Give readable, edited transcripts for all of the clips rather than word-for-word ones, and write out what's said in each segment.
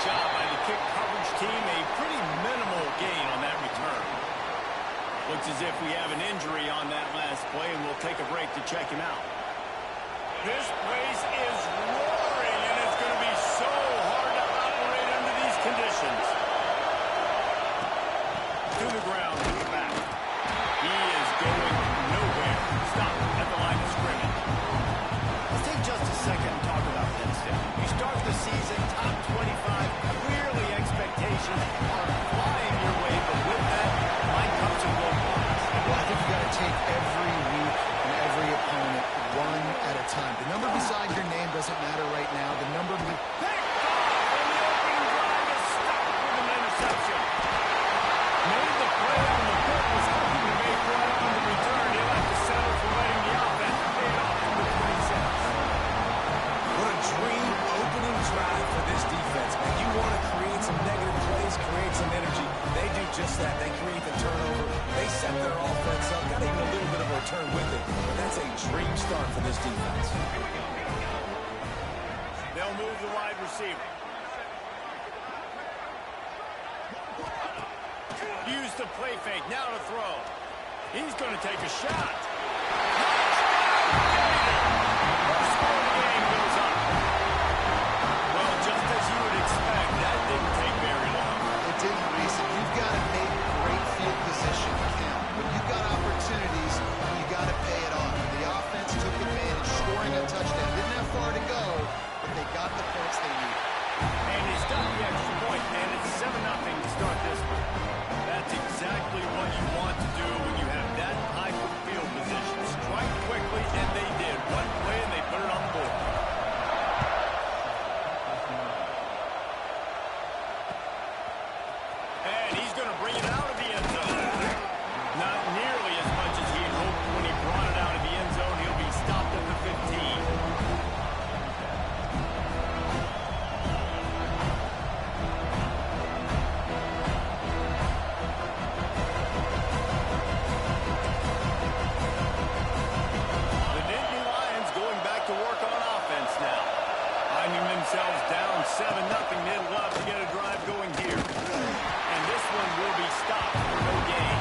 job by the kick coverage team. A pretty minimal gain on that return. Looks as if we have an injury on that last play, and we'll take a break to check him out. This place is roaring, and it's going to be so hard to operate under these conditions. To the ground, to the back. He is going nowhere. Stop at the line of scrimmage. Let's take just a second and talk about Penn State. You start the season top 25. Clearly expectations are flying your way, but with that might come some low points. Well, I think you got to take every week and every opponent one at a time. The number beside your name doesn't matter right now. The number... Picked off, and the opening drive is stopped with an interception. Made the play on the pick, was hoping to make right on the return. He'll have to settle for letting the offense pay it off with 26. What a dream opening drive for this defense, man. You want to create some negative plays, create some energy. They do just that. They create the turnover. They set their offense up. Got even a little bit of a return with it. But that's a dream start for this defense. They'll move the wide receiver. Use the play fake. Now to throw. He's going to take a shot. First score of the game goes up. Well, just as you would expect, that didn't take very long. It didn't, Reese. You've got to make great field position count. When you've got opportunities, you got to pay it off. The offense took advantage, scoring a touchdown. Didn't have far to go, but they got the points they needed. And he's got the extra point, and it's 7-0 to start this one. That's exactly what you want to do when you have that type of field position. Strike quickly, and they did. One play, and they put it on the board. And he's going to bring it out of the end zone. Not nearly as much as he had hoped when he brought it out of the end zone. He'll be stopped at the 15. Themselves down 7-0. They'd love to get a drive going here. And this one will be stopped for no gain.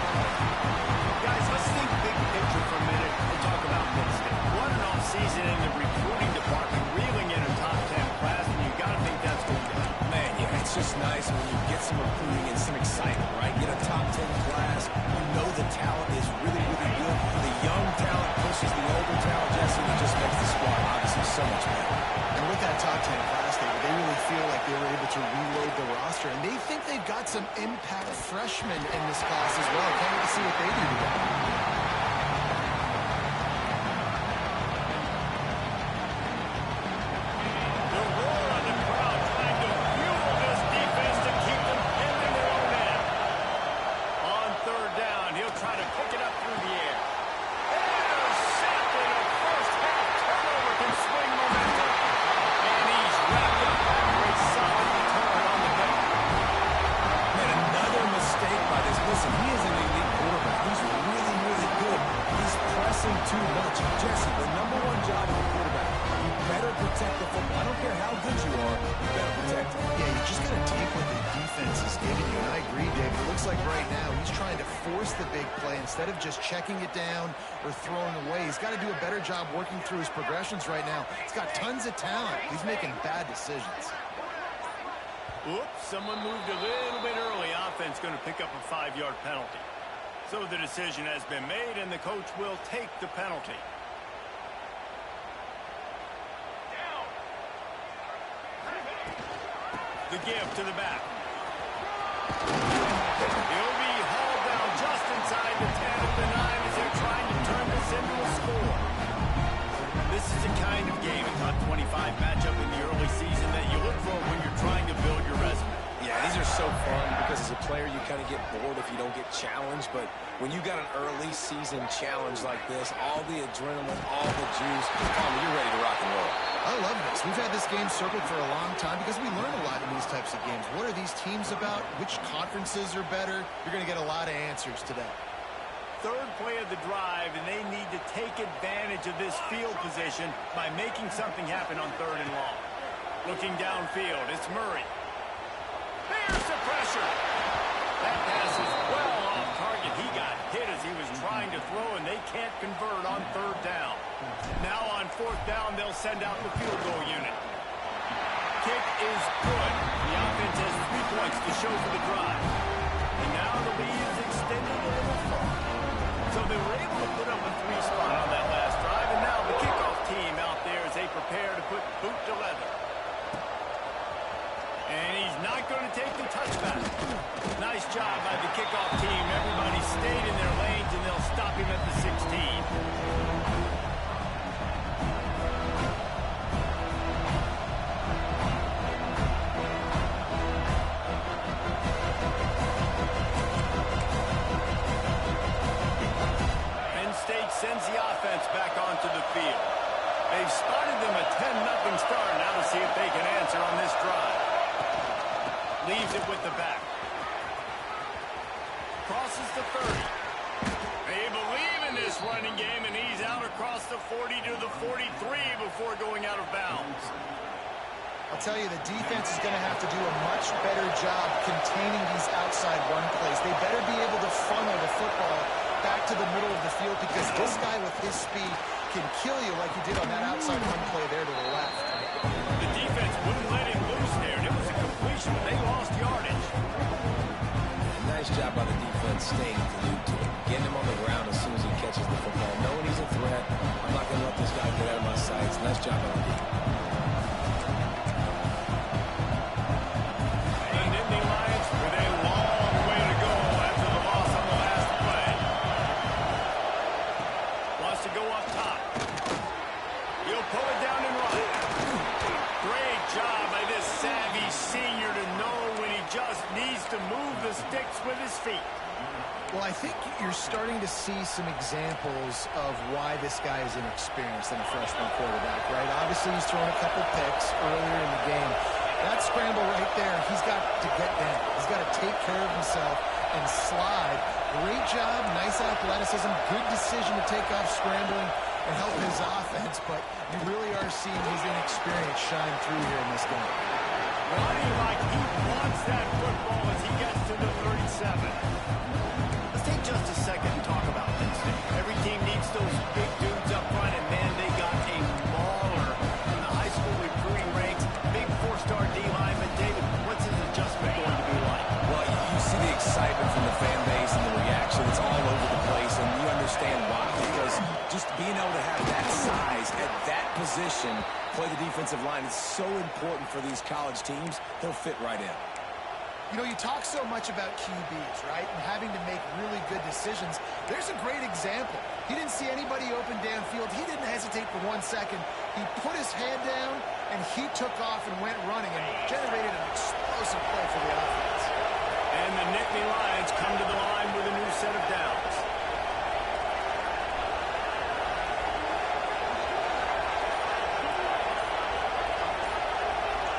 Guys, let's think big picture for a minute and talk about Penn State. What an offseason in the recruiting department, reeling in a top 10 class, and you got to think that's going to happen. Man, yeah, it's just nice when you get some recruiting and some excitement, right? Get a top 10 class. You know the talent is really, really good. The young talent pushes the older talent, Jesse, and it just makes the squad obviously so much better. And with that top 10 class, they really feel like they were able to reload the roster, and they think they've got some impact freshmen in this class as well. Can't wait to see what they do today. Too much. Jesse, the number one job of a quarterback, you better protect the football. I don't care how good you are, you better protect it. Yeah, you just got to take what the defense is giving you. And I agree, David. It looks like right now he's trying to force the big play instead of just checking it down or throwing away. He's got to do a better job working through his progressions right now. He's got tons of talent. He's making bad decisions. Oops, someone moved a little bit early. Offense going to pick up a 5-yard penalty. So the decision has been made, and the coach will take the penalty. The give to the back. He'll be hauled down just inside the 10 of the 9 as they're trying to turn this into a score. This is the kind of game, a top 25 matchup in the early season that you look for when you're trying to build your resume. Yeah, these are so fun because as a player you kind of get bored if you don't get challenged, but when you got an early season challenge like this, all the adrenaline, all the juice, you're ready to rock and roll. I love this. We've had this game circled for a long time because we learn a lot in these types of games. What are these teams about? Which conferences are better? You're going to get a lot of answers today. Third play of the drive, and they need to take advantage of this field position by making something happen on 3rd and long. Looking downfield, it's Murray. Now on fourth down, they'll send out the field goal unit. Kick is good. The offense has 3 points to show for the drive. And now the lead is extended a little far. So they were able to put up a 3 spot on that last drive, and now the kickoff team out there as they prepare to put boot to leather. And he's not going to take the touchback. Nice job by the kickoff team. Everybody stayed in their lanes, and they'll stop him at the 16. Sends the offense back onto the field. They've spotted them a 10-0 start. Now to see if they can answer on this drive. Leaves it with the back. Crosses the 30. They believe in this running game, and he's out across the 40 to the 43 before going out of bounds. I'll tell you, the defense is going to have to do a much better job containing these outside run plays. They better be able to funnel the football back to the middle of the field, because this guy with his speed can kill you like he did on that outside run play there to the left. The defense wouldn't let him loose there, and it was a completion, but they lost yardage. Nice job by the defense staying glued to him, getting him on the ground as soon as he catches the football, knowing he's a threat. I'm not going to let this guy get out of my sights. Nice job by the defense. To move the sticks with his feet. Well, I think you're starting to see some examples of why this guy is inexperienced in a freshman quarterback, right? Obviously, he's thrown a couple picks earlier in the game. That scramble right there, he's got to get down. He's got to take care of himself and slide. Great job, nice athleticism, good decision to take off scrambling and help his offense, but you really are seeing his inexperience shine through here in this game. Running like he wants that football as he gets to the 37. Let's take just a second and talk about Penn State. Every team needs those big dudes up front, and man, they got a mauler in the high school recruiting ranks. Big 4-star D lineman. David, what's his adjustment going to be like? Well, you see the excitement from the fan base and the reaction. It's all over the place, and you understand why. Because just being able to have that size at that position, play the defensive line, is so important for these college teams. They'll fit right in. You know, you talk so much about QBs, right, and having to make really good decisions. There's a great example. He didn't see anybody open downfield. He didn't hesitate for 1 second. He put his head down, and he took off and went running and generated an explosive play for the offense. And the Nittany Lions come to the line with a new set of downs.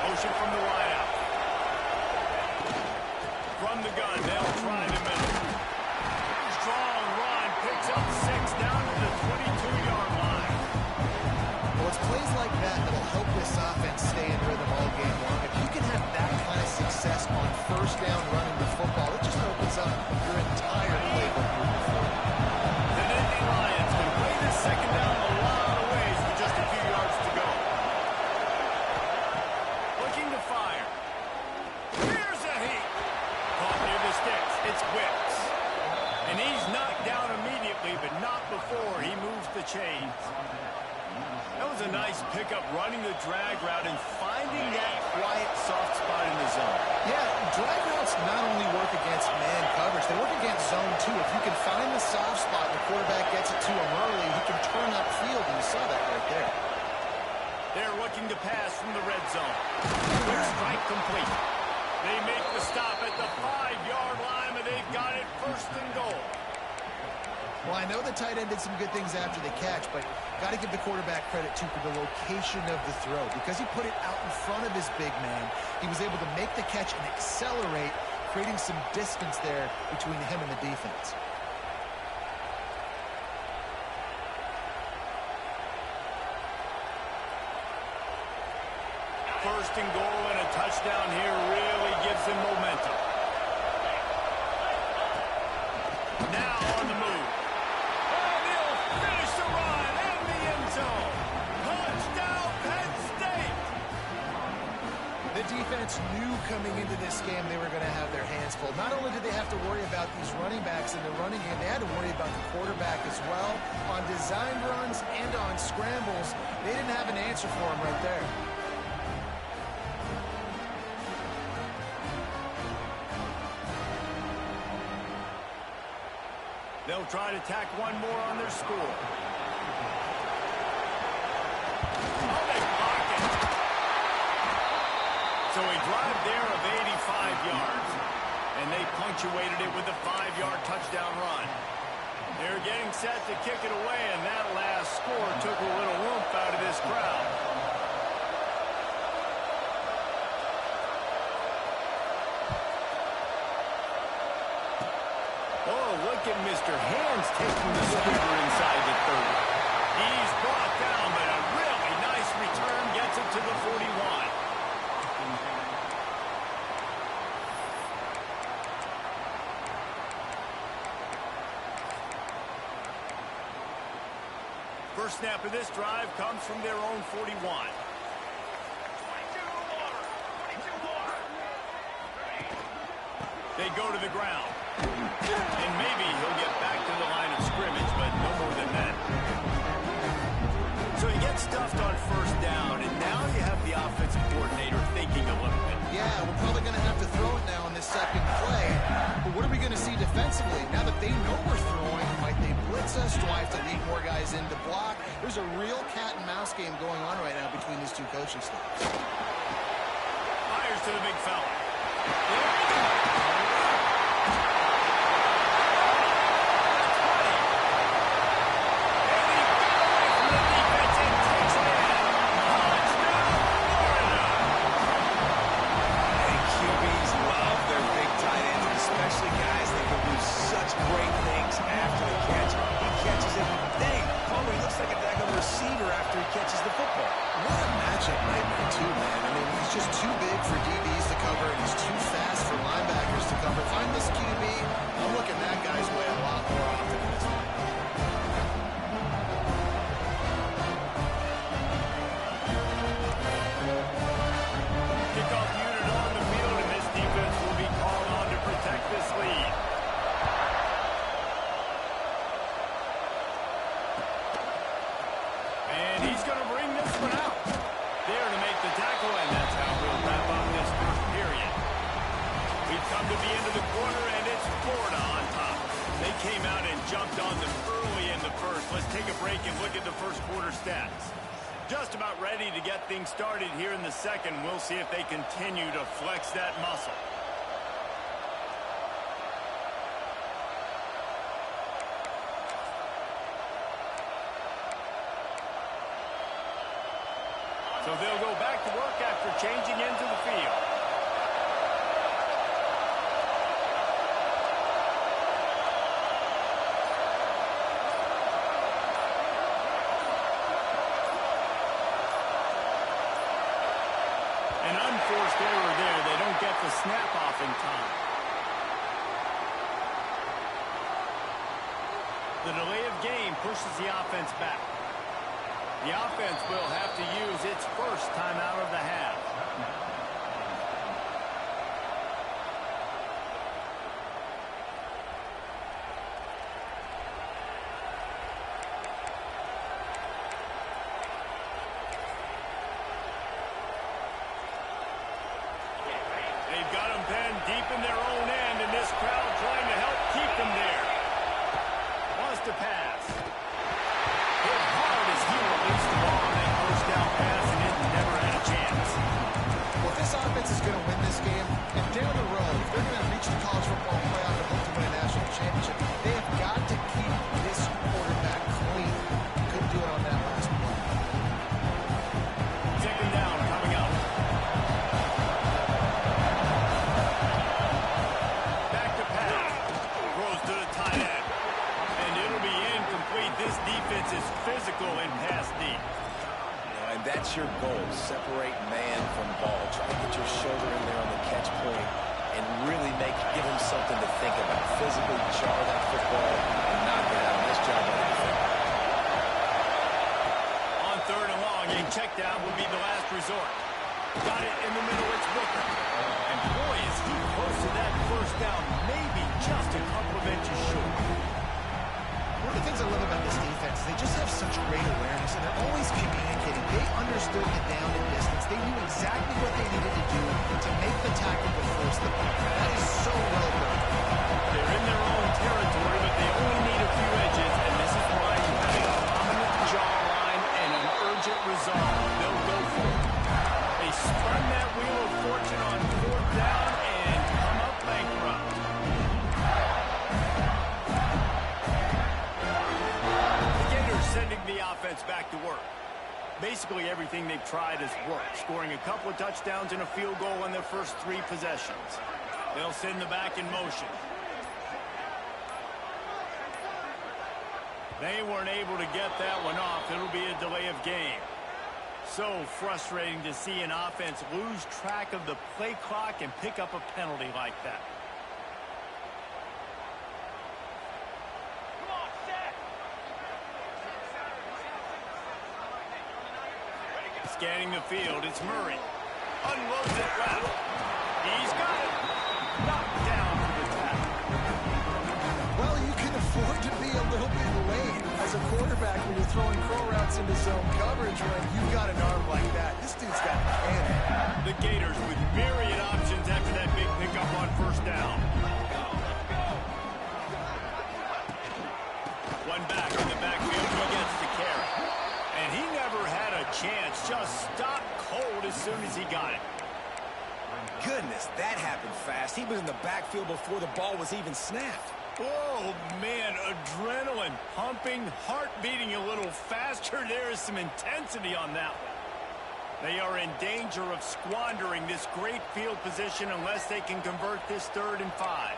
Motion from the wideout. From the gun, they'll try the middle. Strong run, picks up 6 down to the 22-yard line. Well, it's plays like that that'll help this offense stay in rhythm all game long. If you can have that kind of success on first down running the football, it just opens up your entire playbook moving forward. The Nittany Lions can play this second down a lot of ways with just a few yards to go. Looking to fire. Here's a heat. Caught near the sticks. It's Wicks. And he's knocked down immediately, but not before he moves the chains. That was a nice pickup, running the drag route and finding that quiet, soft spot in the zone. Yeah, drag routes not only work against man coverage, they work against zone too. If you can find the soft spot and the quarterback gets it to him early, he can turn upfield, and you saw that right there. They're looking to pass from the red zone. Quick strike complete. They make the stop at the 5-yard line, but they've got it first and goal. Well, I know the tight end did some good things after the catch, but got to give the quarterback credit, too, for the location of the throw. Because he put it out in front of his big man, he was able to make the catch and accelerate, creating some distance there between him and the defense. First and goal and a touchdown here really gives him momentum. Now on the move. And he'll finish the run in the end zone. defense knew coming into this game they were going to have their hands full. Not only did they have to worry about these running backs in the running game, they had to worry about the quarterback as well. On design runs and on scrambles, they didn't have an answer for him right there. They'll try to tack one more on their score. Oh, they block it. So a drive there of 85 yards, and they punctuated it with a 5-yard touchdown run. They're getting set to kick it away, and that last score took a little oomph out of this crowd. Oh, look at Mr. Hands taking the sweeper inside the 30. He's brought down, but a really nice return gets him to the 41. First snap of this drive comes from their own 41. They go to the ground. And maybe he'll get back to the line of scrimmage, but no more than that. So he gets stuffed on first down, and now you have the offensive coordinator thinking a little bit. Yeah, we're probably going to have to throw it now on this second play. But what are we going to see defensively? Now that they know we're throwing, might they blitz us? Do I have to lead more guys in to block? There's a real cat and mouse game going on right now between these two coaching staffs. Fires to the big fella. Just about ready to get things started here in the second. We'll see if they continue to flex that muscle. So they'll go back to work after changing into the field. An unforced error there. They don't get the snap off in time. The delay of game pushes the offense back. The offense will have to use its first timeout of the half. They've got them pinned deep in their own end, and this crowd trying to help keep them there. Wants to pass. Hit hard as he released the ball on that first down pass, and it never had a chance. Well, if this offense is going to win this game, and down the road, if they're going to reach the college football playoff and hope to win a national championship, they have got to keep this quarterback clean. Couldn't do it on that last play. Second down coming up. Back to pass. Throws to the tight end. And it'll be incomplete. This defense is physical and pass deep. And that's your goal. Separate man from ball. Try to get your shoulder in there on the catch point and really give him something to think about. Physically jar that football and knock it out. Nice job on the defender. On third and long, a check down will be the last resort. Got it in the middle. It's Booker. And boy, is he close to that first down. Maybe just a couple of inches short. One of the things I love about this defense, they just have such great awareness, and they're always communicating. They understood the down and distance. They knew exactly what they needed to do to make the tackle to force the punt. That is so well done. They're in their own territory, but they only need a few edges, and this is why you have a prominent jawline and an urgent resolve. They'll go for it. They spun that wheel of fortune on fourth down and come up bankrupt. The Gators sending the offense back to work. Basically everything they've tried has worked, scoring a couple of touchdowns and a field goal on their first 3 possessions. They'll send the back in motion. They weren't able to get that one off. It'll be a delay of game. So frustrating to see an offense lose track of the play clock and pick up a penalty like that. Scanning the field, it's Murray. Unloads it well. He's got it. Knocked down to the tackle. Well, you can afford to be a little bit late as a quarterback when you're throwing crow routes into zone coverage when you've got an arm like that. This dude's got cannon. The Gators with myriad options after that big pickup on first down. One back in the backfield, he gets the carry. And he never had a chance, just stopped cold as soon as he got it. Goodness, that happened fast. He was in the backfield before the ball was even snapped. Oh, man, adrenaline pumping, heart beating a little faster. There is some intensity on that one. They are in danger of squandering this great field position unless they can convert this 3rd and 5.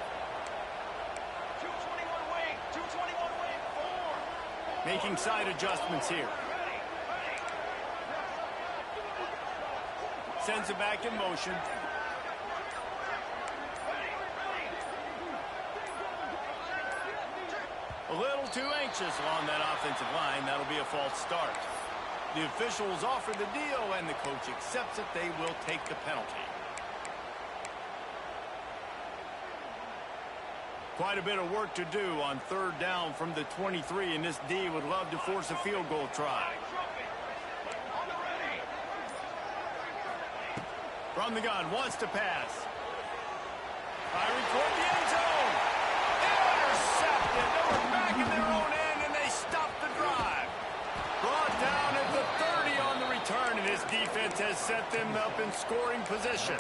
221 wing, 221 wing, 4. Making side adjustments here. Sends it back in motion. A little too anxious along that offensive line. That'll be a false start. The officials offer the deal, and the coach accepts it. They will take the penalty. Quite a bit of work to do on 3rd down from the 23, and this D would love to force a field goal try. From the gun, wants to pass. Firing toward the end zone. Intercepted. They were back in their own end, and they stopped the drive. Brought down at the 30 on the return, and his defense has set them up in scoring position.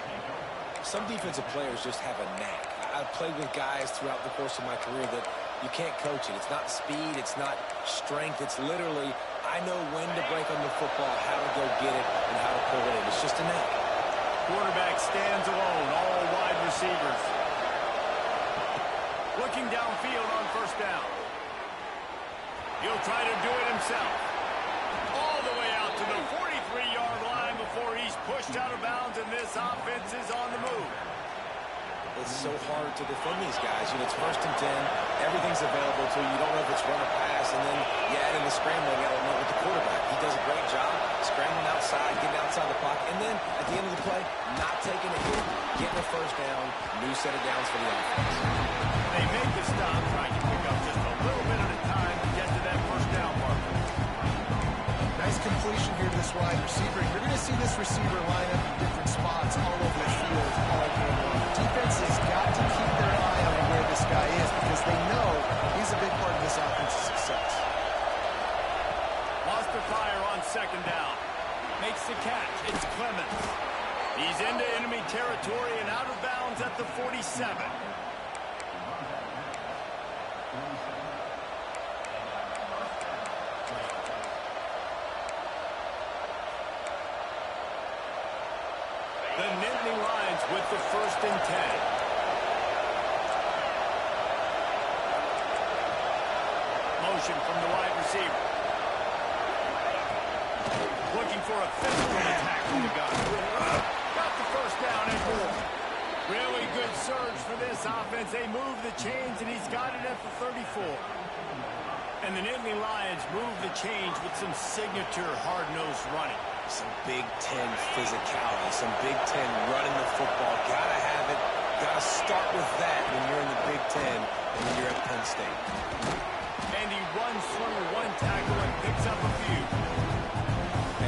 Some defensive players just have a knack. I've played with guys throughout the course of my career that you can't coach it. It's not speed. It's not strength. It's literally, I know when to break on the football, how to go get it, and how to pull it in. It's just a knack. Quarterback stands alone, all wide receivers. Looking downfield on first down. He'll try to do it himself. All the way out to the 43-yard line before he's pushed out of bounds, and this offense is on the move. It's so hard to defend these guys. You know, it's 1st and 10. Everything's available to you. You don't know if it's run or pass, and then you add in the scrambling element with the quarterback. He does a great job scrambling outside, getting outside the pocket, and then at the end of the play, not taking a hit, getting a first down, new set of downs for the offense. They make the stop, trying to pick up just a little bit at a time to get to that first down marker. Nice completion here to this wide receiver. You're going to see this receiver line up in different spots all over the field all game long. Defense has got to keep their eye on where this guy is because they know he's a big part of this offense's success. Lost the fire on 2nd down. Makes the catch. It's Clemens. He's into enemy territory and out of bounds at the 47. The Nittany Lions with the 1st and 10. Motion from the wide receiver. Looking for a physical attack from the gun. Got the first down and more. Really good surge for this offense. They move the chains, and he's got it at the 34. And the Nittany Lions move the chains with some signature hard-nosed running. Some Big Ten physicality, some Big Ten running the football. Gotta have it. Gotta start with that when you're in the Big Ten and when you're at Penn State. And he runs through one tackle and picks up a few.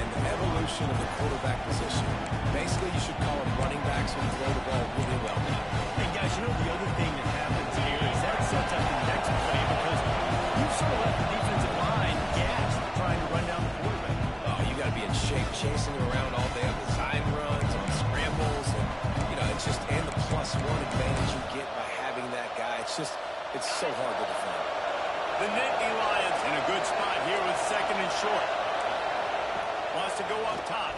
And the evolution of the quarterback position. Basically, you should call them running backs who throw the ball really well now. And guys, you know the other thing that happens here is that sets up the next play because you've sort of left the defensive line gassed trying to run down the quarterback. Oh, you got to be in shape chasing him around all day on design runs, on scrambles, and, you know, it's just, and the +1 advantage you get by having that guy. It's just, it's so hard to defend. The Nittany Lions in a good spot here with 2nd and short. Wants to go up top.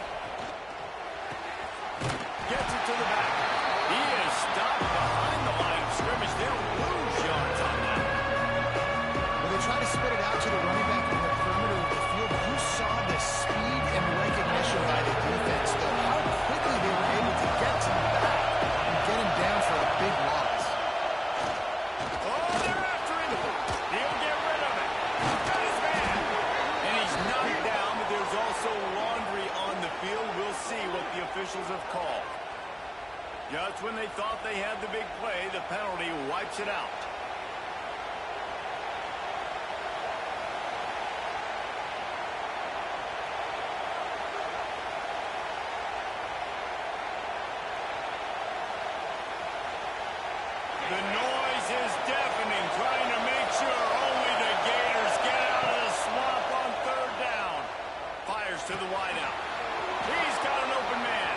Gets it to the back. He is stopped behind the line of scrimmage. They'll lose yards on that. When they try to spit it out to the running back in the perimeter of the field, you saw the speed and recognition by the defense, though, how quickly they were able to get to the back and get him down for a big loss. Oh, they're after him. He'll get rid of it. Got his man. And he's knocked down, but there's also laundry on the field. We'll see what the officials have called. Just when they thought they had the big play, the penalty wipes it out. The noise is deafening, trying to make sure only the Gators get out of the swamp on 3rd down. Fires to the wideout. He's got an open man.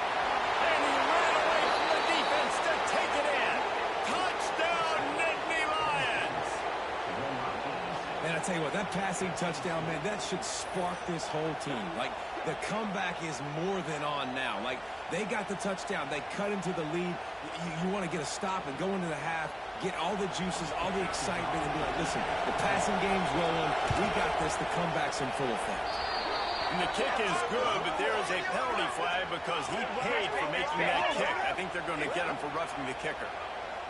And he ran away from the defense to take it in. Touchdown, Nittany Lions. And I tell you what, that passing touchdown, man, that should spark this whole team. Like, the comeback is more than on now. Like, they got the touchdown. They cut into the lead. You want to get a stop and go into the half, get all the juices, all the excitement, and be like, listen, the passing game's rolling. We got this. The comeback's in full effect. And the kick is good, but there is a penalty flag because he paid for making that kick. I think they're going to get him for roughing the kicker.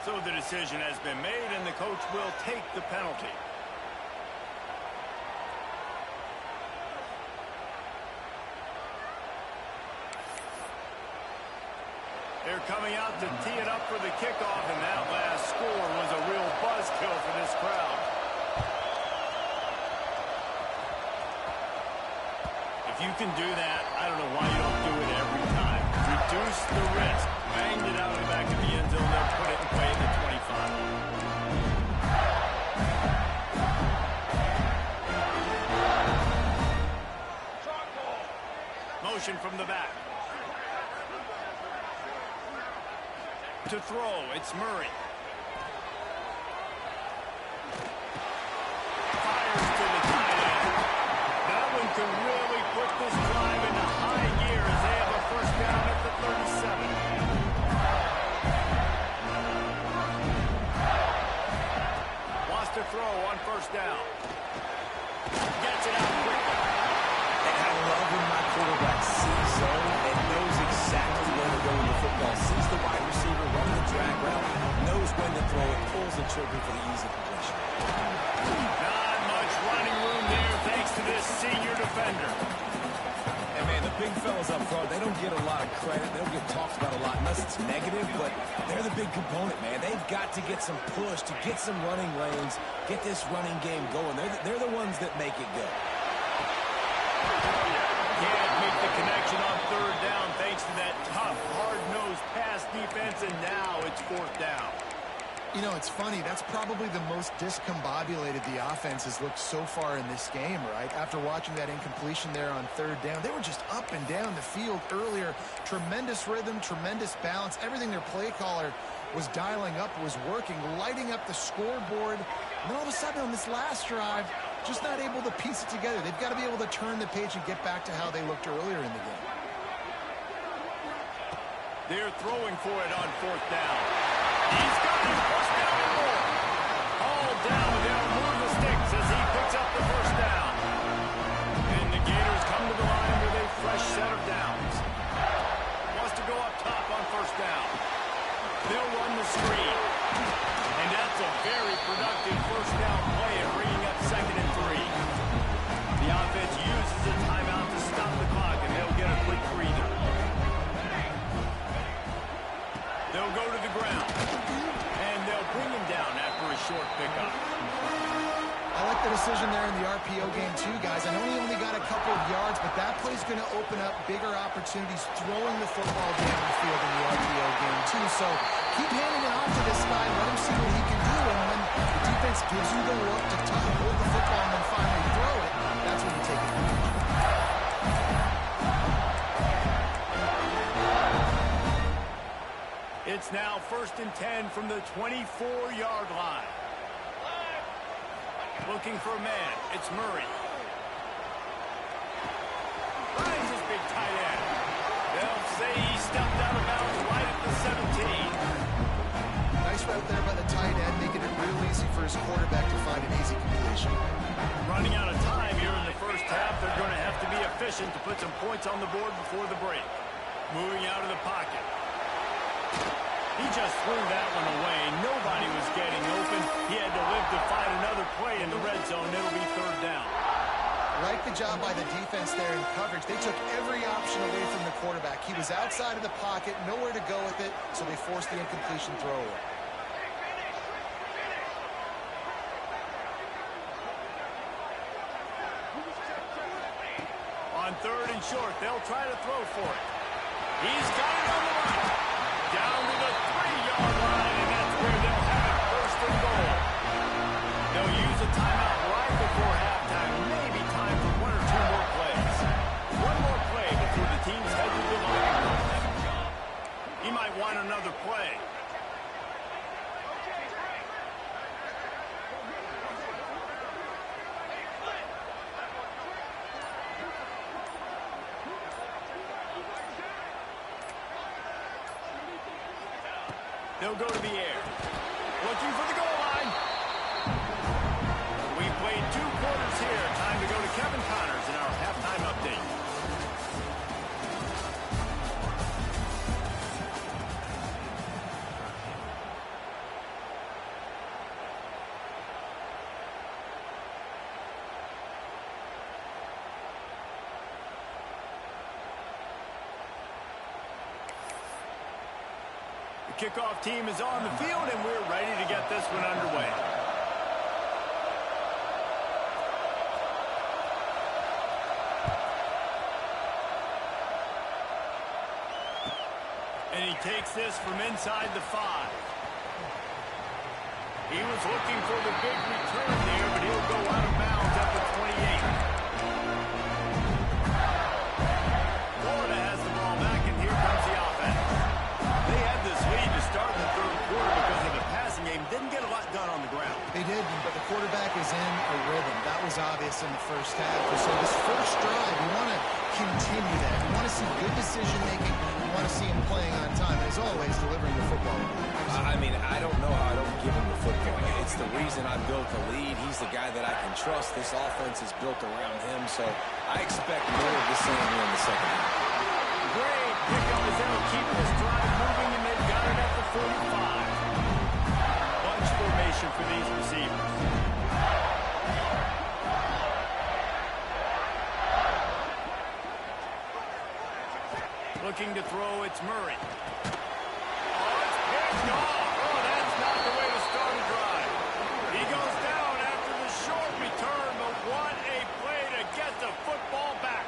So the decision has been made, and the coach will take the penalty. They're coming out to tee it up for the kickoff, and that last score was a real buzzkill for this crowd. If you can do that, I don't know why you don't do it every time. Reduce the risk. Banged it out of the back of the end zone. They'll put it in play at the 25. Motion from the back. To throw, it's Murray. Fires to the tight end. That one can really put this drive into high gear as they have a 1st down at the 37. Wants to throw on 1st down. Gets it out quickly. And I love when my quarterback sees zone and knows exactly where to go in the football. Sees the wide receiver running the drag route, knows when to throw it, pulls the trigger for the easy completion. Not much running room there thanks to this senior defender. And, man, the big fellas up front, they don't get a lot of credit. They don't get talked about a lot unless it's negative, but they're the big component, man. They've got to get some push, to get some running lanes, get this running game going. They're the ones that make it go. Can't make the connection on 3rd down thanks to that tough, hard-nosed pass defense, and now it's 4th down. You know, it's funny. That's probably the most discombobulated the offense has looked so far in this game, right? After watching that incompletion there on 3rd down, they were just up and down the field earlier. Tremendous rhythm, tremendous balance. Everything their play caller was dialing up was working, lighting up the scoreboard. And then all of a sudden on this last drive, just not able to piece it together. They've got to be able to turn the page and get back to how they looked earlier in the game. They're throwing for it on 4th down. He's got it. 1st down and more. Hauled down. They'll move the sticks as he picks up the 1st down. And the Gators come to the line with a fresh set of downs. Wants to go up top on 1st down. They'll run the screen. And that's a very productive 1st down play and bringing up 2nd and 3. The offense uses a timeout to stop the clock, and they'll get a quick go to the ground. And they'll bring him down after a short pickup. I like the decision there in the RPO game too, guys. I know he only got a couple of yards, but that play's going to open up bigger opportunities throwing the football down the field in the RPO game too. So keep handing it off to this guy. Let him see what he can do. And when the defense gives you the look to hold the football and then finally throw it, that's when you take advantage. It's now 1st and 10 from the 24-yard line. Looking for a man. It's Murray. Finds his big tight end. They'll say he stepped out of bounds right at the 17. Nice route there by the tight end, making it real easy for his quarterback to find an easy completion. Running out of time here in the first half. They're going to have to be efficient to put some points on the board before the break. Moving out of the pocket. He just threw that one away. Nobody was getting open. He had to live to find another play in the red zone. It'll be 3rd down. Like the job by the defense there in coverage. They took every option away from the quarterback. He was outside of the pocket, nowhere to go with it, so they forced the incompletion throw away. On 3rd and short, they'll try to throw for it. He's got it on the run. Down to the 3-yard line, and that's where they'll have it 1st and goal. They'll use a timeout right before halftime. Maybe time for 1 or 2 more plays. One more play before the teams head to the line. He might want another play. They'll go to the air. Looking for the goal line. We played 2 quarters here. Time to go to Kevin Connors in our halftime update. Kickoff team is on the field, and we're ready to get this one underway. And he takes this from inside the 5. He was looking for the big return there, but he'll go out of bounds at the 28. Florida has the ball back, and here comes the offense. They had this lead to start in the 3rd quarter because of the passing game. Didn't get a lot done on the ground. They did, but the quarterback is in a rhythm. That was obvious in the first half. So this first drive, you want to continue that. You want to see good decision-making. You want to see him playing on time. And as always, delivering the football. I mean, I don't know how I don't give him the football. It's the reason I built the lead. He's the guy that I can trust. This offense is built around him, so I expect more of the same here in the second half. Great pickup as they'll keep this drive moving, and they've got it at the 45. Bunch formation for these receivers. Looking to throw, it's Murray. Oh, it's picked off. Oh, that's not the way to start a drive. He goes down after the short return, but what a play to get the football back.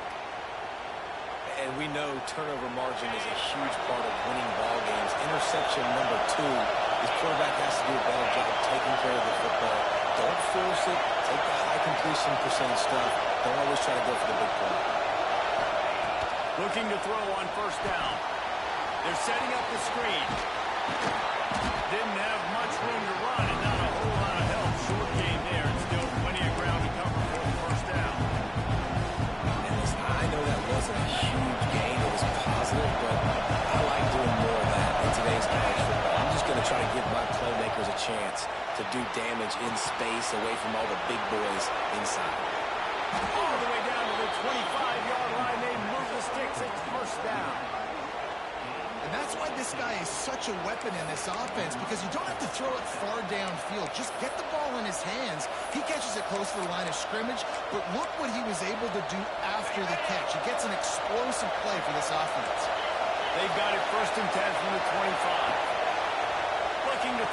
And we know turnover margin is a huge part of winning ball games. Interception number 2, his quarterback has to do a better job taking care of the football. Don't force it. Take that high completion percentage stuff. Don't always try to go for the big play. Looking to throw on 1st down. They're setting up the screen. Didn't have much room to run and not a whole lot of help. Short game there and still plenty of ground to cover for the 1st down. And listen, I know that wasn't a huge gain. It was positive, but I like doing more of that in today's college football. I'm just going to try to give my playmakers a chance to do damage in space away from all the big boys inside. All the way down to the 25-yard line. They move the sticks. It's 1st down. And that's why this guy is such a weapon in this offense, because you don't have to throw it far downfield. Just get the ball in his hands. He catches it close to the line of scrimmage, but look what he was able to do after the catch. He gets an explosive play for this offense. They've got it 1st and 10 from the 25.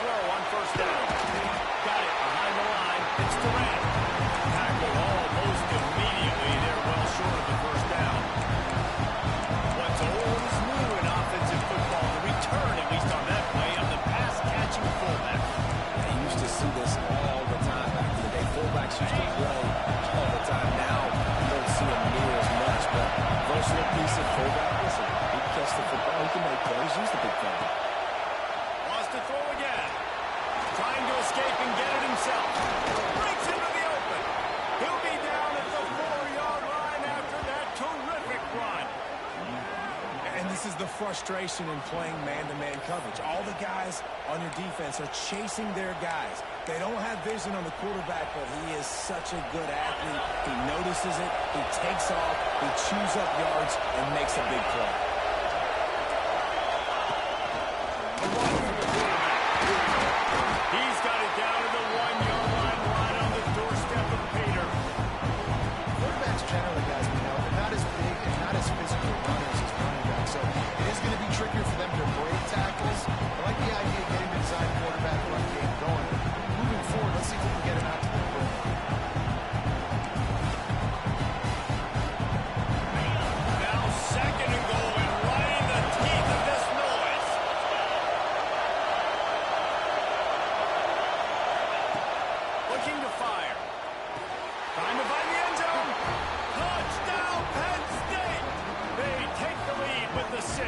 throw on first down. Got it behind the line. It's Durant. Tackled almost immediately. They're well short of the first down. What's old is new in offensive football. The return, at least on that play, of the pass-catching fullback. Yeah, you used to see this all the time back in the day. Fullbacks used to play all the time. Now you don't see them near as much. But versatile piece of fullback. Listen, he can catch the football. He can make plays. Use the big play. Wants to throw again. Trying to escape and get it himself. Breaks into the open. He'll be down at the 4-yard line after that terrific run. And this is the frustration in playing man-to-man coverage. All the guys on your defense are chasing their guys. They don't have vision on the quarterback, but he is such a good athlete. He notices it, he takes off, he chews up yards, and makes a big play. He's got it down to the 1-yard line, right on the doorstep of Pater. Quarterbacks generally, guys, we know, they're not as big and not as physical runners as running backs. So it is going to be trickier for them to break tackles. I like the idea of getting the design quarterback run game going. Moving forward, let's see if we can get him out to the rim. Now 2nd and goal, and right in the teeth of this noise. Looking to fire. Trying to find the end zone. Touchdown, Penn State. They take the lead with the 6.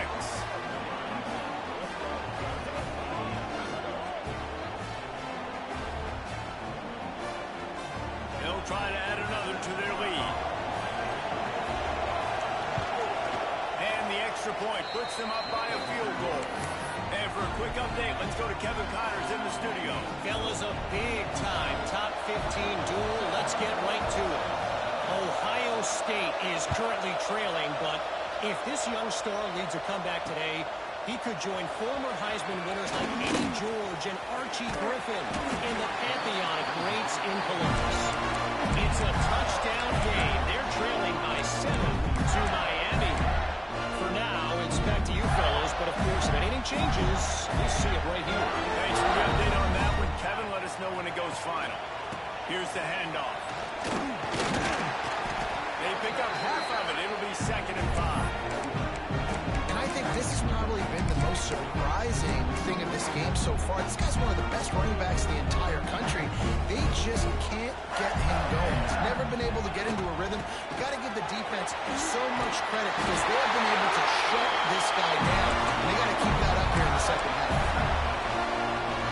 They'll try to add another to their lead. And the extra point puts them up by a field goal. And for a quick update, let's go to Kevin Connors in the studio. Fellas, a big-time top 15 duel. Let's get right to it. Ohio State is currently trailing, but if this young star leads a comeback today, he could join former Heisman winners like Eddie George and Archie Griffin in the pantheon of greats in Columbus. It's a touchdown game. They're trailing by 7 to Miami. For now, it's back to you fellas, but of course, if anything changes, we'll see it right here. Thanks for the update on that one. Kevin, let us know when it goes final. Here's the handoff. They pick up half of it. It'll be 2nd and 5. And I think this has probably been the most surprising thing of this game so far. This guy's one of the best running backs in the entire country. They just can't get him going. He's never been able to get into a rhythm. You got to give the defense so much credit because they have been able to shut this guy down. And they got to keep that up here in the second half.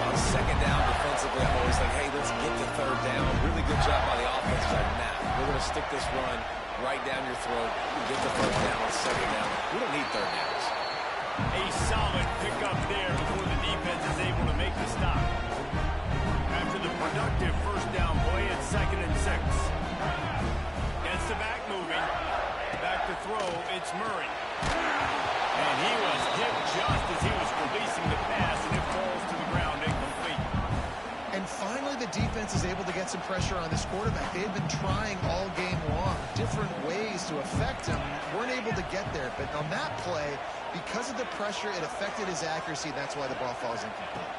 On 2nd down defensively, I'm always like, hey, let's get to 3rd down. Really good job by the offense. Like, nah, we're going to stick this run right down your throat. Get the 1st down on 2nd down. We don't need 3rd downs. A solid pickup there before the defense is able to make the stop. After the productive 1st down play, it's 2nd and 6. Gets the back moving. Back to throw, it's Murray. And he was hit just as he was releasing the pass, and it falls to the ground incomplete. And finally, the defense is able to get some pressure on this quarterback. They've been trying all game long, different ways to affect him. Weren't able to get there, but on that play, because of the pressure, it affected his accuracy. That's why the ball falls incomplete.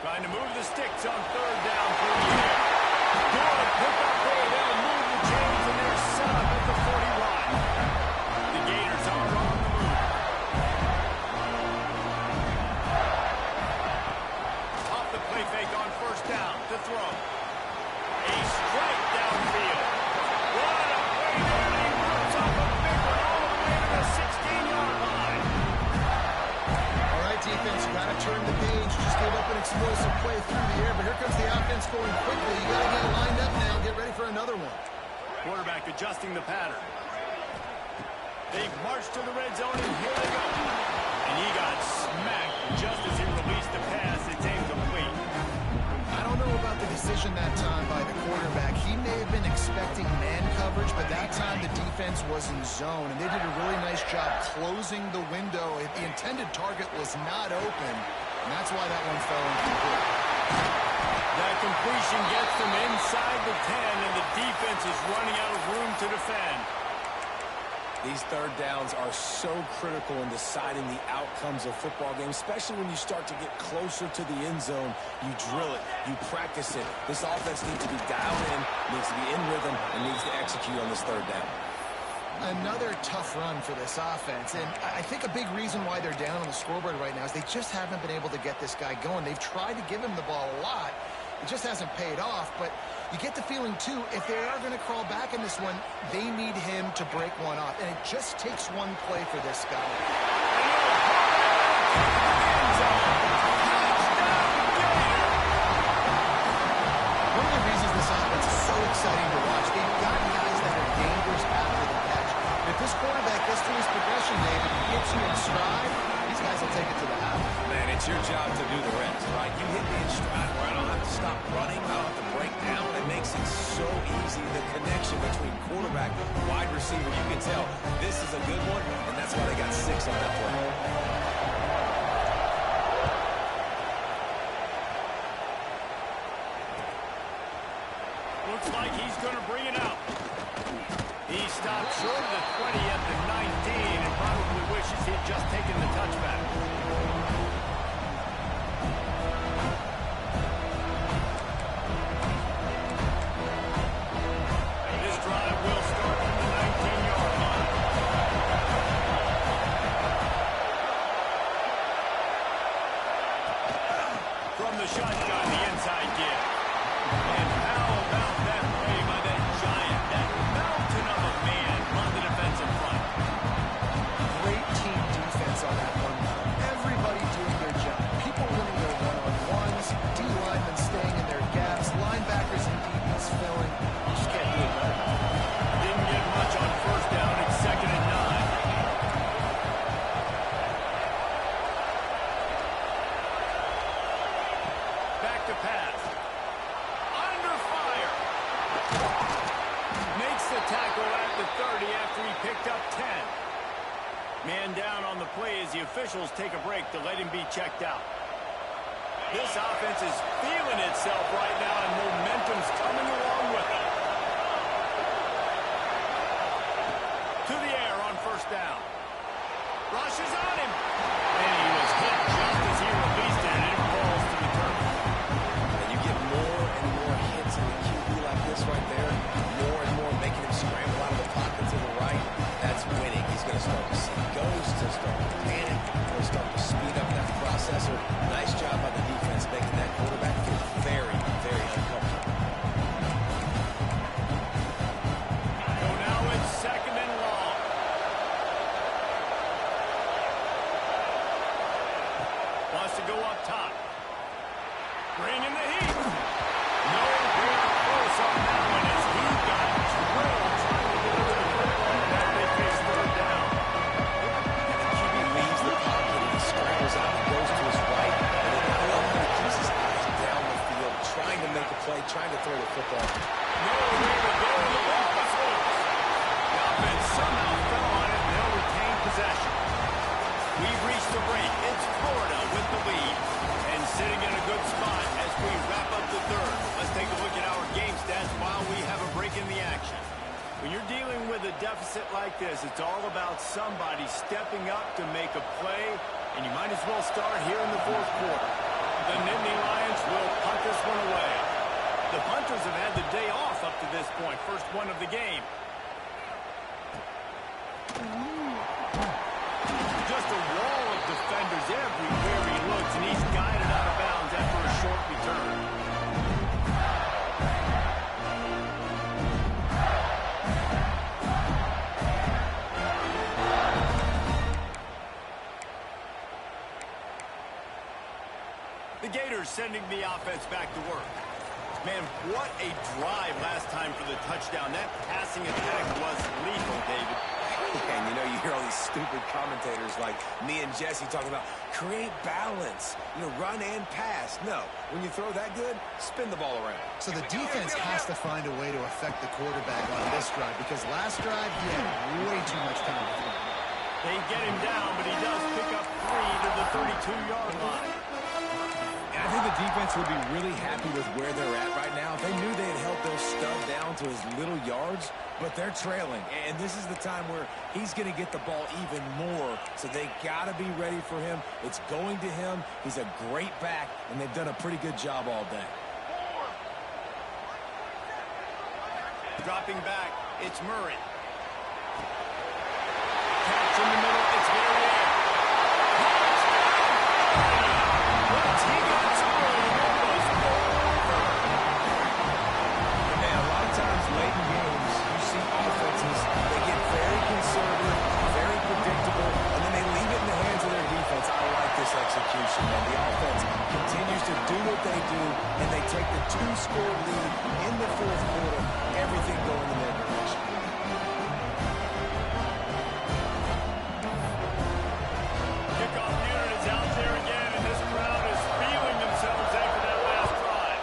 Trying to move the sticks on 3rd down through the air. Good pickup there. They'll move the chains, and they're set up at the 40-line. The Gators are on the move. Off the play fake on 1st down to throw. A strike downfield. What a play there. And he rips off a big one all the way to the 16-yard line. All right, defense, you got to turn the page. Just gave up an explosive play through the air, but here comes the offense going quickly. You got to get lined up now. Get ready for another one. Quarterback adjusting the pattern. They've marched to the red zone, and here they go. And he got smacked just as he released the pass. It's incomplete. I don't know about the decision that time by the quarterback. He may have been expecting man coverage, but that time the defense was in zone, and they did a really nice job closing the window. The intended target was not open, and that's why that one fell incomplete. That completion gets them inside the 10, and the defense is running out of room to defend. These third downs are so critical in deciding the outcomes of football games, especially when you start to get closer to the end zone. You drill it, you practice it. This offense needs to be dialed in, needs to be in rhythm, and needs to execute on this third down. Another tough run for this offense, and I think a big reason why they're down on the scoreboard right now is they just haven't been able to get this guy going. They've tried to give him the ball a lot. It just hasn't paid off, but you get the feeling, too, if they are going to crawl back in this one, they need him to break one off, and it just takes one play for this guy. One of the reasons this offense is so exciting to watch, they've got guys that are dangerous after the catch. And if this quarterback gets through his progression, David, gets you in stride, these guys will take it to the house. Man, it's your job to do the rest, right? You hit me in stride where I don't have to stop running, I don't have to break down. It makes it so easy, the connection between quarterback and wide receiver. You can tell this is a good one, and that's why they got 6 on that play. Looks like he's going to bring it out. He stopped short of the 20 at the 19 and probably wishes he'd just taken the touchback. This drive will start from the 19-yard line. From the shotgun, the inside give. And how about that play by that giant, that mountain of a man on the defensive front? Great team defense on that one. Everybody doing their job. People winning their one-on-ones, D-linemen staying in their gaps, linebackers and DBs filling. You just can't do it better. Didn't get much on first down. It's 2nd and 9. Back to pass. Under fire. Makes the tackle at the 30 after he picked up 10. Man down on the play as the officials take a break to let him be checked out. This offense is feeling itself right now, and momentum's coming along with it. To the air on first down. Rushes on him. And he was hit just as he released it, and it falls to the turf. And you get more and more hits in the QB like this right there, more and more making him scramble out of the pocket to the right. That's winning. He's going to start to see ghosts, he'll start to panic, he'll start to speed up that processor. Nice job by the defense making that quarterback feel very, very uncomfortable. So now it's 2nd and long. Wants to go up top. Bringing the heat. Nowhere close on that one as he got drilled trying to deliver the football that they face third down. And the QB leaves the pocket and he scrambles out and goes to his right. And then I love how he keeps his eyes down the field, trying to make a play, trying to throw the football. Nowhere to go. The ball is loose. The offense somehow fell on it, and they'll retain possession. We've reached the break. It's Florida with the lead. And sitting in a good spot as we wrap up the third. Let's take a look at our game stats while we have a break in the action. When you're dealing with a deficit like this, it's all about somebody stepping up to make a play, and you might as well start here in the fourth quarter. The Nittany Lions will punt this one away. The punters have had the day off up to this point, first one of the game. Just a wall of defenders everywhere he looks, and he's guided out of bounds after a short return. The Gators sending the offense back to work. Man, what a drive last time for the touchdown. That passing attack was lethal, David. And you know, you hear all these stupid commentators like me and Jesse talking about create balance, run and pass. No, when you throw that good, spin the ball around. So the defense has to find a way to affect the quarterback on this drive, because last drive he had way too much time to throw. They get him down, but he does pick up 3 to the 32-yard line. I think the defense would be really happy with where they're at right now. They knew they had held their stud down to his little yards, but they're trailing. And this is the time where he's going to get the ball even more. So they got to be ready for him. It's going to him. He's a great back, and they've done a pretty good job all day. Dropping back, it's Murray. Catch in the middle, it's very in. Once he got through, it was over. Man, a lot of times late in games, you see offenses, they get very conservative, very predictable, and then they leave it in the hands of their defense. I like this execution, man. The offense continues to do what they do, and they take the 2-score lead in the fourth quarter. Everything going in their direction. Kickoff unit is out there again, and this crowd is feeling themselves after that last drive.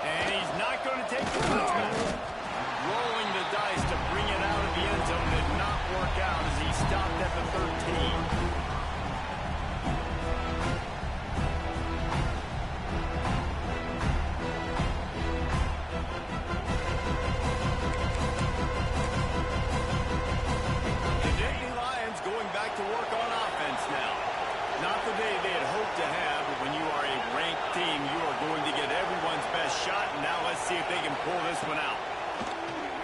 And he's not going to take the touchback. Rolling the dice to bring it out of the end zone did not work out as he stopped at the 13. Shot, and now let's see if they can pull this one out.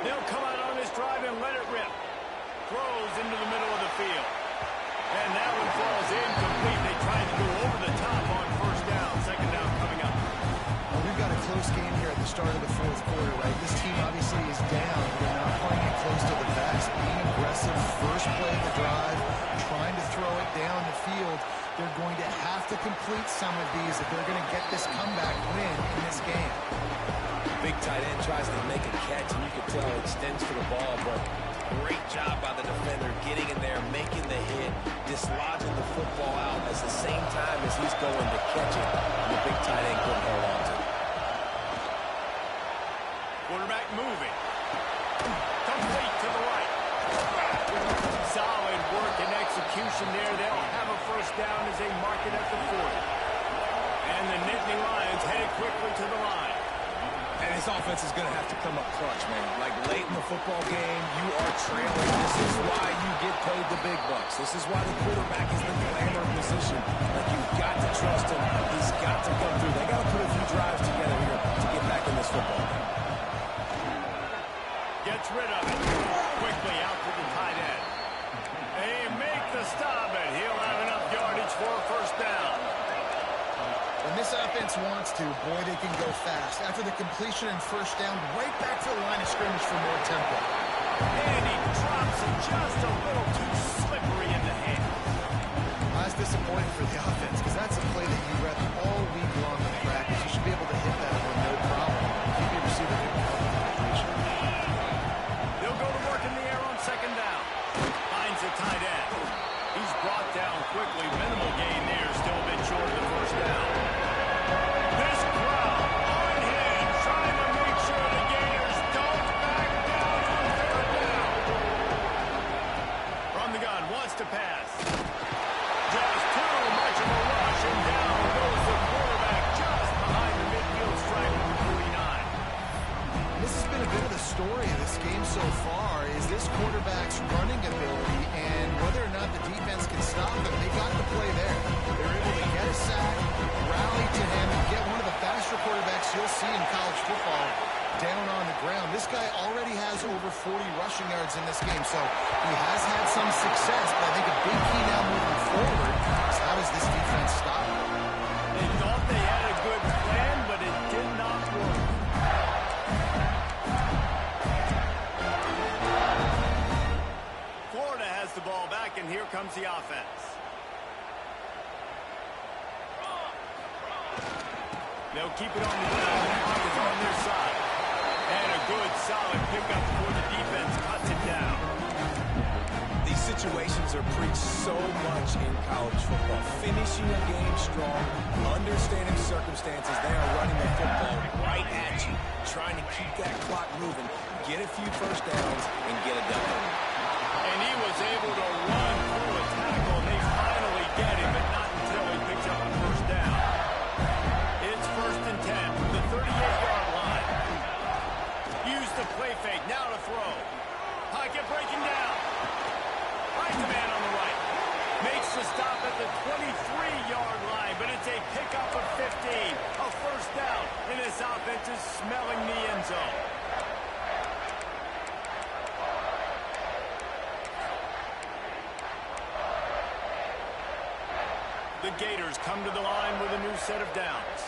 They'll come out on this drive and let it rip. Throws into the middle of the field. And that one falls incomplete. They tried to go over the top on first down. Second down coming up. Well, we've got a close game here at the start of the fourth quarter, right? This team obviously is down, but they're not playing it close to the vest. Being aggressive, first play of the drive, trying to throw it down the field. They're going to have to complete some of these if they're going to get this comeback win in this game. Big tight end tries to make a catch, and you can tell it extends for the ball, but great job by the defender getting in there, making the hit, dislodging the football out at the same time as he's going to catch it, and the big tight end couldn't hold on to it. Quarterback moving. Complete to the right. Solid work and execution there. They'll have a first down as they mark it at the 40. And the Nittany Lions headed quickly to the line. And this offense is going to have to come up clutch, man. Like late in the football game, you are trailing. This is why you get paid the big bucks. This is why the quarterback is the glamour position. Like, you've got to trust him. He's got to come through. They got to put a few drives together here to get back in this football game. Gets rid of it. Quickly out to the tight end. They make the stop, and he'll have enough yardage for a first down. When this offense wants to, boy, they can go fast. After the completion and first down, right back to the line of scrimmage for more tempo. And he drops it just a little too slippery in the hand. That's disappointing for the offense, because that's a play that you rep all week long in practice. You should be able to hit that one, no problem. Keep your receiver getting completion. They'll go to work in the air on second down. Finds a tight end. He's brought down quickly. Minimal gain there. Still a bit short of the first down. This crowd on him, trying to make sure the Gators don't back down on third down. From the gun, wants to pass. Just too much of a rush, and down goes the quarterback just behind the midfield stripe of the 49. This has been a bit of the story of this game so far, is this quarterback's running ability, and whether or not the defense can stop him, they got the play there. They're able to get a sack, rally to him, and get one of the faster quarterbacks you'll see in college football down on the ground. This guy already has over 40 rushing yards in this game, so he has had some success, but I think a big key now moving forward is how does this defense stop him? They thought they had a good plan, but it did not work. Florida has the ball back, and here comes the offense. They'll keep it on the ground. The clock is on their side. And a good, solid pickup before the defense cuts it down. These situations are preached so much in college football. Finishing a game strong, understanding circumstances. They are running the football right at you, trying to keep that clock moving, get a few first downs, and get it done. And he was able to run through a tackle, and they to stop at the 23-yard line, but it's a pickup of 15. A first down, and this offense is smelling the end zone. The Gators come to the line with a new set of downs.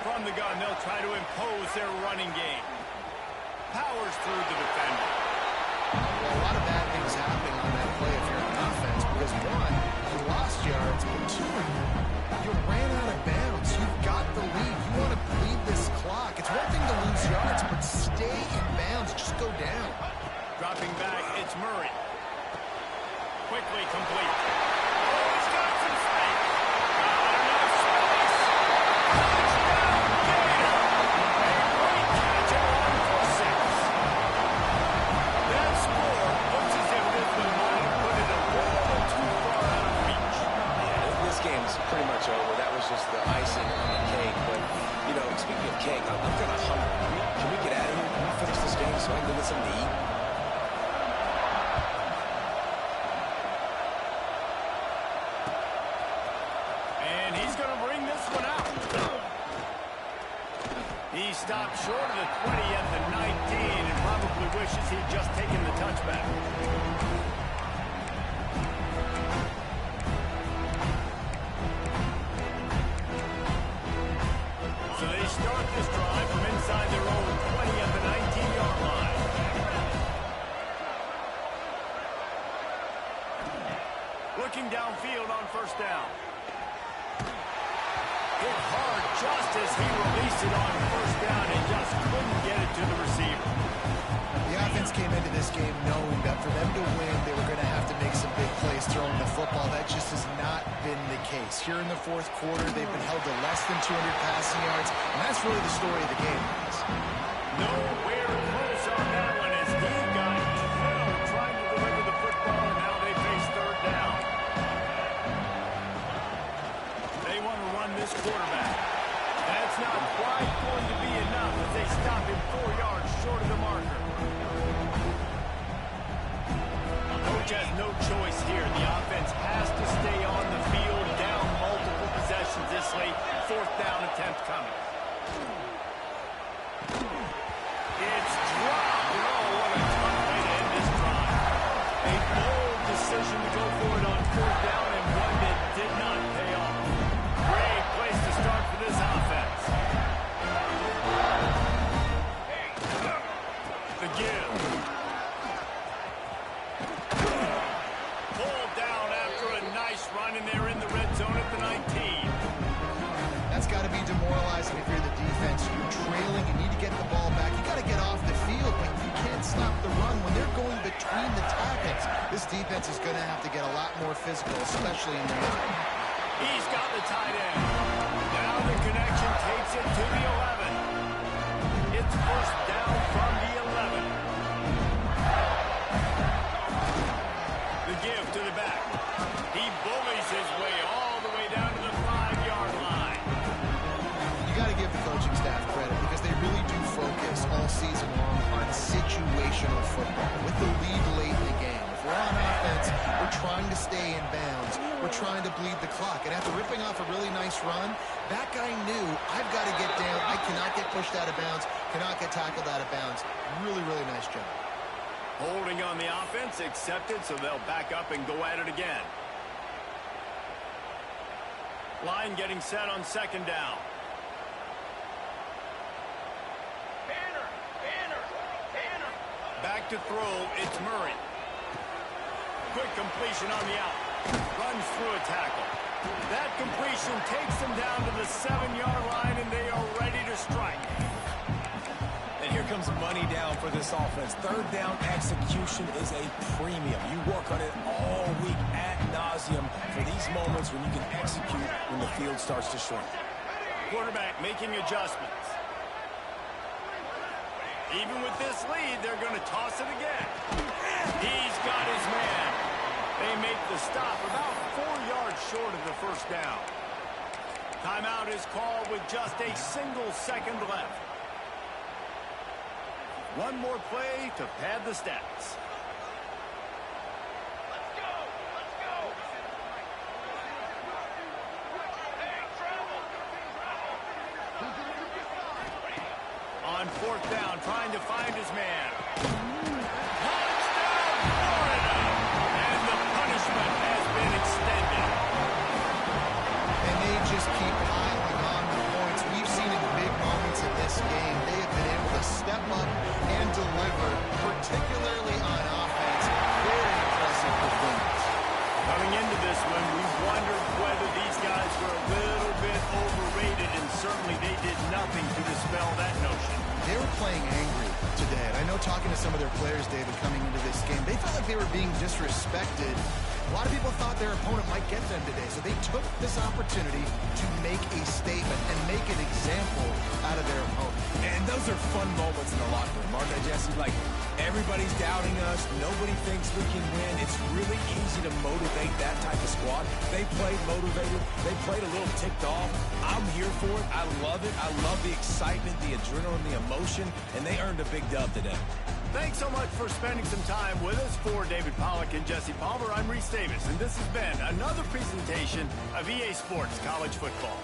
From the gun, they'll try to impose their running game. Powers through the defender. Well, a lot of bad things happening on that play if you're an offense, because one, you lost yards, but two, you ran out of bounds. You've got the lead. You want to bleed this clock. It's one thing to lose yards, but stay in bounds. Just go down. Dropping back, it's Murray. Quickly complete. Oh, he's got some space. Not enough space. Touchdown, Gator. A great catch at 1 for 6. That score looks as if this one might have put it a little too far out of reach. Yeah, this game's pretty much over. That was just the icing on the cake. But, you know, speaking of cake, I'm kind of hungry. Can we get out of here? Can we finish this game so I can go get something to eat? He stopped short of the 20 at the 19 and probably wishes he'd just taken the touchback. So they start this drive from inside their own 20 at the 19-yard line. Looking downfield on first down. Hit hard just as he released it on first down and just couldn't get it to the receiver. The offense came into this game knowing that for them to win, they were going to have to make some big plays throwing the football. That just has not been the case. Here in the fourth quarter, they've been held to less than 200 passing yards, and that's really the story of the game. Nowhere close on that one as he got drilled trying to deliver the football, and now they face third down. They want to run this quarterback. That's not quite going to be enough as they stop him 4 yards short of the marker. Coach has no choice here. The offense has to stay on the field, down multiple possessions this late. Fourth down attempt coming. It's dropped. Oh, what a tough way to end this drive. A bold decision to go for it on fourth down and one that did not pay off. Great place to start for this offense. The give. Pulled down after a nice run, and they're in the red zone at the 19. That's got to be demoralizing if you're the defense. You're trailing, you need to get the ball back. You got to get off the field, but you can't stop the run when they're going between the tackles. This defense is going to have to get a lot more physical, especially in the middle. He's got the tight end. Now the connection takes it to the 11. It's first down from the 11. The give to the back. He bullies his way all the way down to the 5-yard line. You got to give the coaching staff credit because they really do focus all season long on situational football with the lead late in the game. If we're on offense, we're trying to stay in bounds. We're trying to bleed the clock. And after ripping off a really nice run, that guy knew, I've got to get down. I cannot get pushed out of bounds, cannot get tackled out of bounds. Really, really nice job. Holding on the offense, accepted, so they'll back up and go at it again. Line getting set on second down. Back to throw, it's Murray. Quick completion on the out. Runs through a tackle. That completion takes them down to the 7-yard line, and they are ready to strike. And here comes money down for this offense. Third down execution is a premium. You work on it all week ad nauseum for these moments when you can execute when the field starts to shrink. Quarterback making adjustments. Even with this lead, they're going to toss it again. He's got his man. They make the stop about 4 yards short of the first down. Timeout is called with just a single second left. One more play to pad the stats. On fourth down, trying to find his man. Touchdown, Florida! And the punishment has been extended. And they just keep piling on the points. We've seen in big moments in this game, they have been able to step up and deliver, particularly on offense. Very impressive performance. Coming into this one, we wondered whether these guys were a little bit overrated, and certainly they did nothing to dispel that notion. They were playing angry today. And I know talking to some of their players, David, coming into this game, they felt like they were being disrespected. A lot of people thought their opponent might get them today, so they took this opportunity to make a statement and make an example out of their opponent. And those are fun moments in the locker room, aren't they, Jesse? Like, everybody's doubting us. Nobody thinks we can win. It's really easy to motivate that type of squad. They played motivated. They played a little ticked off. I'm here for it. I love it. I love the excitement, the adrenaline, the emotion, and they earned a big dub today. Thanks so much for spending some time with us. For David Pollack and Jesse Palmer, I'm Reese Davis, and this has been another presentation of EA Sports College Football.